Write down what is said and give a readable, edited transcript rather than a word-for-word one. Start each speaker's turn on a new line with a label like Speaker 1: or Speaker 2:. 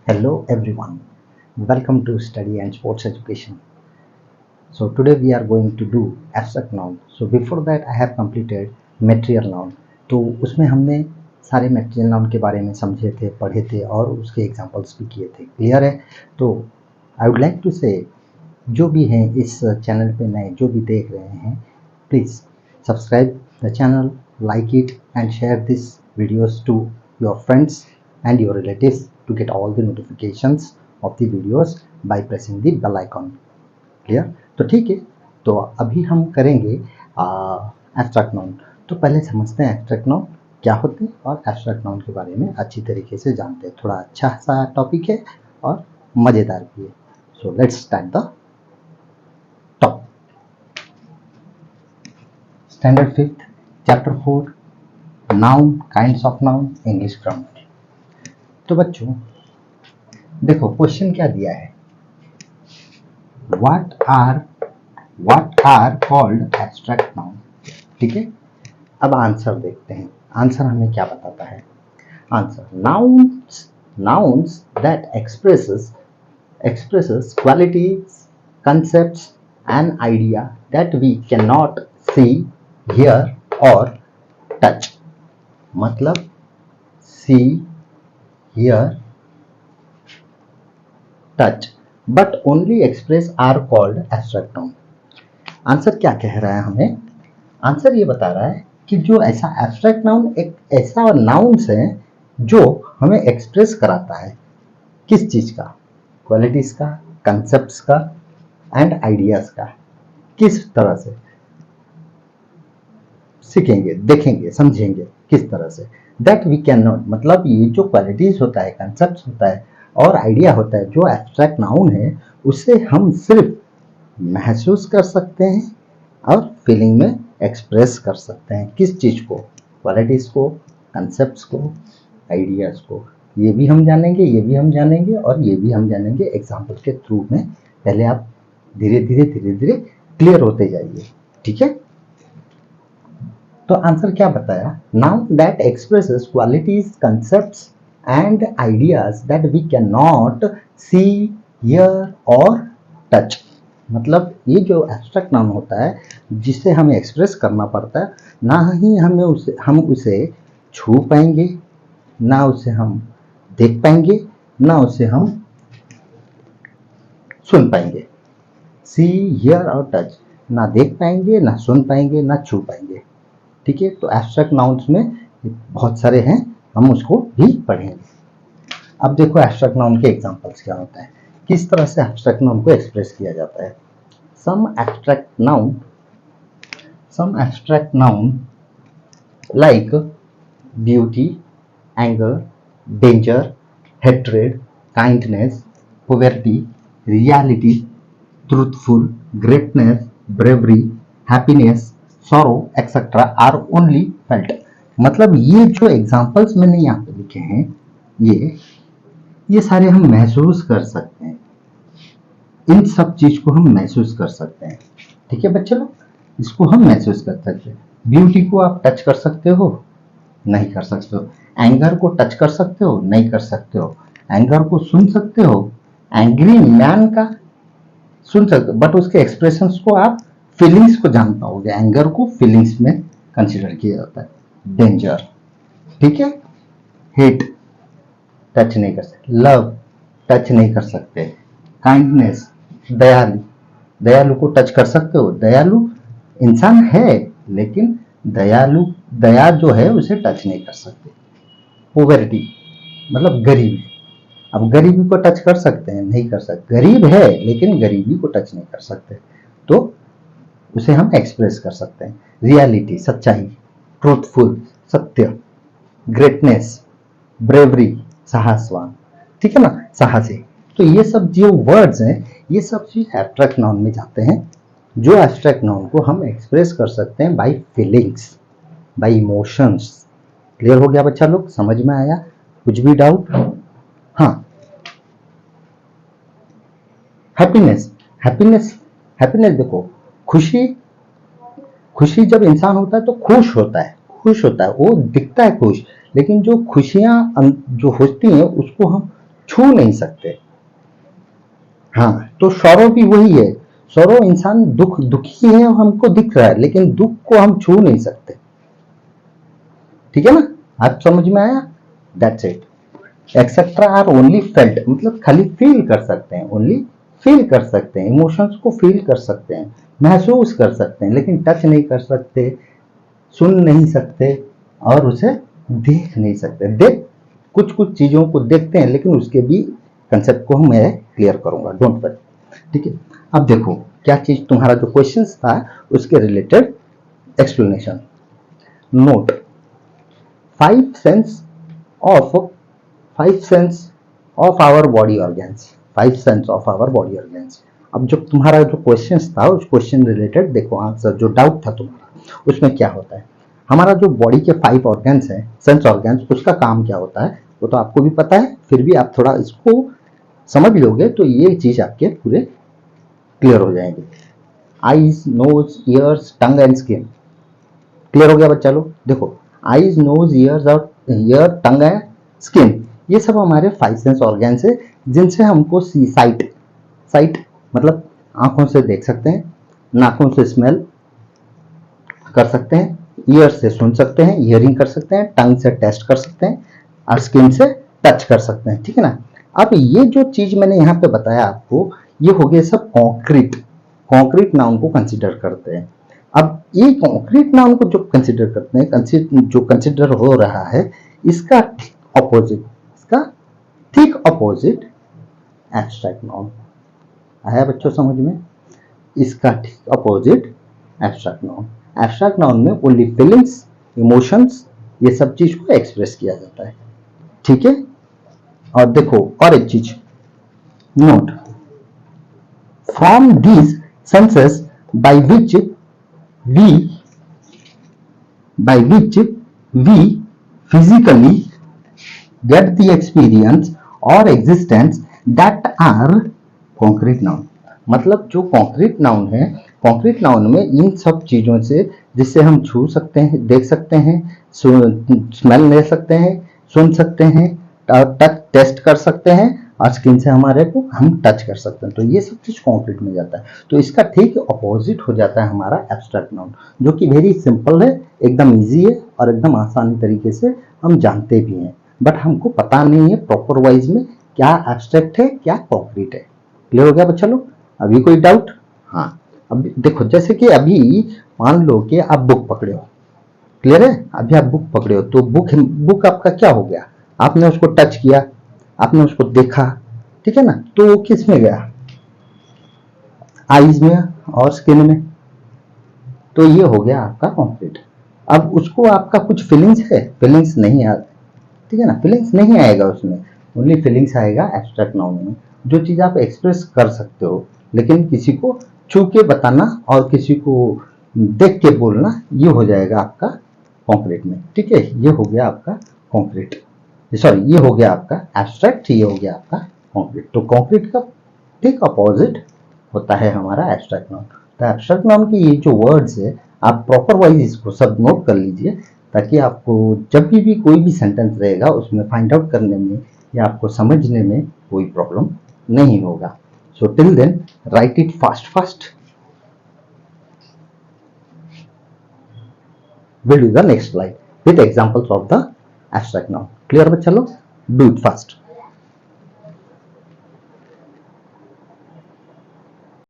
Speaker 1: Hello everyone, welcome to Study and Sports Education. So today we are going to do abstract noun. So before that I have completed material noun. तो उसमें हमने सारे material noun के बारे में समझे थे, पढ़े थे और उसके एग्जांपल्स भी किए थे. क्लियर है? तो आई वुड लाइक टू से जो भी हैं इस चैनल पे नए जो भी देख रहे हैं, please subscribe the channel, like it and share this videos to your friends and your relatives to get all the notifications of the videos by pressing the bell icon. Clear? तो ठीक है, तो अभी हम करेंगे एब्स्ट्रैक्ट नाउन. तो पहले समझते हैं एब्स्ट्रैक्ट नाउन क्या होते हैं और एब्स्ट्रैक्ट नाउन के बारे में अच्छी तरीके से जानते हैं. थोड़ा अच्छा सा टॉपिक है और मज़ेदार भी है. So let's start the top. Standard 5th chapter 4 noun, kinds of noun, English grammar. तो बच्चों देखो क्वेश्चन क्या दिया है, what are called abstract noun. ठीक है, अब आंसर देखते हैं. आंसर हमें क्या बताता है? Answer nouns that expresses qualities, concepts and idea that we cannot see, hear or touch. मतलब see, hear, touch but only express are called abstract noun. Answer क्या कह रहा है हमें? आंसर ये बता रहा है कि जो ऐसा एब्स्ट्रैक्ट नाउन एक ऐसा नाउन्स है जो हमें एक्सप्रेस कराता है. किस चीज का? क्वालिटीज का, कंसेप्ट्स का एंड आइडियाज का. किस तरह से सीखेंगे, देखेंगे, समझेंगे किस तरह से. दैट वी कैन नॉट, मतलब ये जो क्वालिटीज होता है, कंसेप्ट होता है और आइडिया होता है जो एब्स्ट्रैक्ट नाउन है, उसे हम सिर्फ महसूस कर सकते हैं और फीलिंग में एक्सप्रेस कर सकते हैं. किस चीज को? क्वालिटीज को, कंसेप्ट्स को, आइडियाज को. ये भी हम जानेंगे, ये भी हम जानेंगे और ये भी हम जानेंगे एग्जाम्पल के थ्रू में. पहले आप धीरे धीरे क्लियर होते जाइए. ठीक है, तो आंसर क्या बताया? Noun that expresses qualities, concepts and ideas that we can not see, hear और टच. मतलब ये जो एब्स्ट्रैक्ट नाउन होता है जिसे हमें एक्सप्रेस करना पड़ता है, ना ही हम उसे छू पाएंगे, ना उसे हम देख पाएंगे, ना उसे हम सुन पाएंगे. सी, हियर और टच, ना देख पाएंगे, ना सुन पाएंगे, ना छू पाएंगे. ठीक है, तो एब्स्ट्रैक्ट नाउन्स में बहुत सारे हैं, हम उसको भी पढ़ेंगे. अब देखो एब्स्ट्रैक्ट नाउन के एग्जांपल्स क्या होता है, किस तरह से एब्स्ट्रैक्ट नाउन को एक्सप्रेस किया जाता है. Some abstract noun like beauty, anger, danger, hatred, kindness, poverty, reality, truthful, greatness, bravery, happiness, sorrow etc are only felt. मतलब ये जो एग्जांपल्स मैंने यहाँ पे लिखे हैं, ये सारे हम महसूस कर सकते हैं. इन सब चीज को हम महसूस कर सकते हैं. ठीक है बच्चे लोग, इसको हम महसूस कर सकते हैं. ब्यूटी को आप टच कर सकते हो? नहीं कर सकते हो. एंगर को टच कर सकते हो? नहीं कर सकते हो. एंगर को सुन सकते हो? एंग्री मैन का सुन सकते हो, बट उसके एक्सप्रेशंस को आप फीलिंग्स को जान पाओगे. एंगर को फीलिंग्स में कंसीडर किया जाता है. डेंजर, ठीक है, हेट टच नहीं कर सकते, लव टच नहीं कर सकते, काइंडनेस, दयालु को टच कर सकते हो? दयालु इंसान है लेकिन दया जो है उसे टच नहीं कर सकते. पॉवर्टी मतलब गरीबी, अब गरीबी को टच कर सकते हैं? नहीं कर सकते. गरीब है लेकिन गरीबी को टच नहीं कर सकते, तो उसे हम एक्सप्रेस कर सकते हैं. रियलिटी सच्चाई, ट्रूथफुल सत्य, ग्रेटनेस ब्रेवरी साहसवान. ठीक है ना, साहसी. तो ये सब जो वर्ड्स हैं ये सब चीज एब्स्ट्रैक्ट नाउन में जाते हैं, जो एब्स्ट्रैक्ट नाउन को हम एक्सप्रेस कर सकते हैं by feelings, by emotions. Clear हो गया बच्चा लोग? समझ में आया? कुछ भी डाउट? हाँ. हैप्पीनेस देखो, खुशी जब इंसान होता है तो खुश होता है, वो दिखता है खुश, लेकिन जो खुशियां जो होती हैं उसको हम छू नहीं सकते। हाँ, तो सौरव भी वही है। सौरव इंसान दुखी है, हमको दिख रहा है, लेकिन दुख को हम छू नहीं सकते। ठीक है ना, आप समझ में आया? That's it. Etcetera are only felt, मतलब खाली फील कर सकते हैं, ओनली फील कर सकते हैं, इमोशंस को फील कर सकते हैं, महसूस कर सकते हैं, लेकिन टच नहीं कर सकते, सुन नहीं सकते और उसे देख नहीं सकते। देख कुछ कुछ चीजों को देखते हैं, लेकिन उसके भी कंसेप्ट को मैं क्लियर करूंगा, डोंट वरी। ठीक है, अब देखो क्या चीज, तुम्हारा जो क्वेश्चन था उसके related explanation. Note five sense of five sense of our body organs, five sense of our body organs. अब जो तुम्हारा जो क्वेश्चन था उस क्वेश्चन रिलेटेड देखो आंसर, जो डाउट था तुम्हारा उसमें क्या होता है। हमारा जो बॉडी के फाइव ऑर्गन्स हैं, सेंस ऑर्गन्स, उसका काम क्या होता है वो तो आपको भी पता है, फिर भी आप थोड़ा इसको समझ लोगे तो ये चीज आपके पूरे क्लियर हो जाएंगे। Eyes, nose, ears, tongue and skin. Clear हो गया बच्चा लोग? देखो आईज, नोज, ईयर्स और ईयर, टंग एंड स्किन, ये सब हमारे फाइव सेंस ऑर्गन्स है, जिनसे हमको सी साइट, साइट मतलब आंखों से देख सकते हैं, नाकों से स्मेल कर सकते हैं, ईयर से सुन सकते हैं, हियरिंग कर सकते हैं, टंग से टेस्ट कर सकते हैं और स्किन से टच कर सकते हैं। ठीक है ना। अब ये जो चीज मैंने यहाँ पे बताया आपको, ये हो गया सब कॉन्क्रीट, कॉन्क्रीट नाउन को कंसीडर करते हैं। अब ये कॉन्क्रीट नाउन को जो कंसीडर करते हैं, जो कंसीडर हो रहा है, इसका ठीक अपोजिट, इसका ठीक अपोजिट एब्स्ट्रैक्ट नाउन। आया बच्चों समझ में? इसका ठीक opposite abstract noun. Abstract noun में ओनली फीलिंग्स, इमोशंस, ये सब चीज को एक्सप्रेस किया जाता है। ठीक है, और देखो और एक चीज note, from these senses by which we physically get the experience or existence that are concrete noun। मतलब जो कॉन्क्रीट नाउन है, कॉन्क्रीट नाउन में इन सब चीजों से, जिससे हम छू सकते हैं, देख सकते हैं, स्मेल ले सकते हैं, सुन सकते हैं, टच टेस्ट कर सकते हैं और स्किन से हमारे को हम टच कर सकते हैं, तो ये सब चीज कॉन्क्रीट में जाता है। तो इसका ठीक अपोजिट हो जाता है हमारा एब्स्ट्रैक्ट नाउन, जो कि वेरी सिंपल है, एकदम इजी है और एकदम आसानी तरीके से हम जानते भी हैं, बट हमको पता नहीं है प्रॉपर वाइज में क्या एब्स्ट्रैक्ट है क्या कॉन्क्रीट है। क्लियर हो गया बच्चा लोग? अभी कोई डाउट? हाँ, अब देखो जैसे कि अभी मान लो कि आप बुक पकड़े हो, क्लियर है? अभी आप बुक पकड़े हो तो बुक आपका क्या हो गया, आपने उसको टच किया, आपने उसको देखा, ठीक है ना, तो वो किस में गया, आईज में और स्किन में, तो ये हो गया आपका कॉन्क्रीट। अब उसको आपका कुछ फीलिंग्स है, फीलिंग्स नहीं आ, ठीक है ना, फीलिंग्स नहीं आएगा उसमें, ओनली फीलिंग्स आएगा एब्स्ट्रैक्ट नाउन में। जो चीज आप एक्सप्रेस कर सकते हो, लेकिन किसी को छू के बताना और किसी को देख के बोलना, ये हो जाएगा आपका कॉन्क्रीट में। ठीक है, ये हो गया आपका कॉन्क्रीट, सॉरी ये हो गया आपका एब्स्ट्रैक्ट, ये हो गया आपका कॉन्क्रीट। तो कॉन्क्रीट का ठीक अपोजिट होता है हमारा एब्स्ट्रैक्ट नाउन। तो एब्स्ट्रैक्ट नाउन की ये जो वर्ड्स है, आप प्रॉपर वाइज इसको सब नोट कर लीजिए, ताकि आपको जब भी कोई भी सेंटेंस रहेगा उसमें फाइंड आउट करने में या आपको समझने में कोई प्रॉब्लम नहीं होगा। So till then write it fast fast, we'll do the next slide with examples of the abstract noun. Clear बच्चा लोग? Do it fast.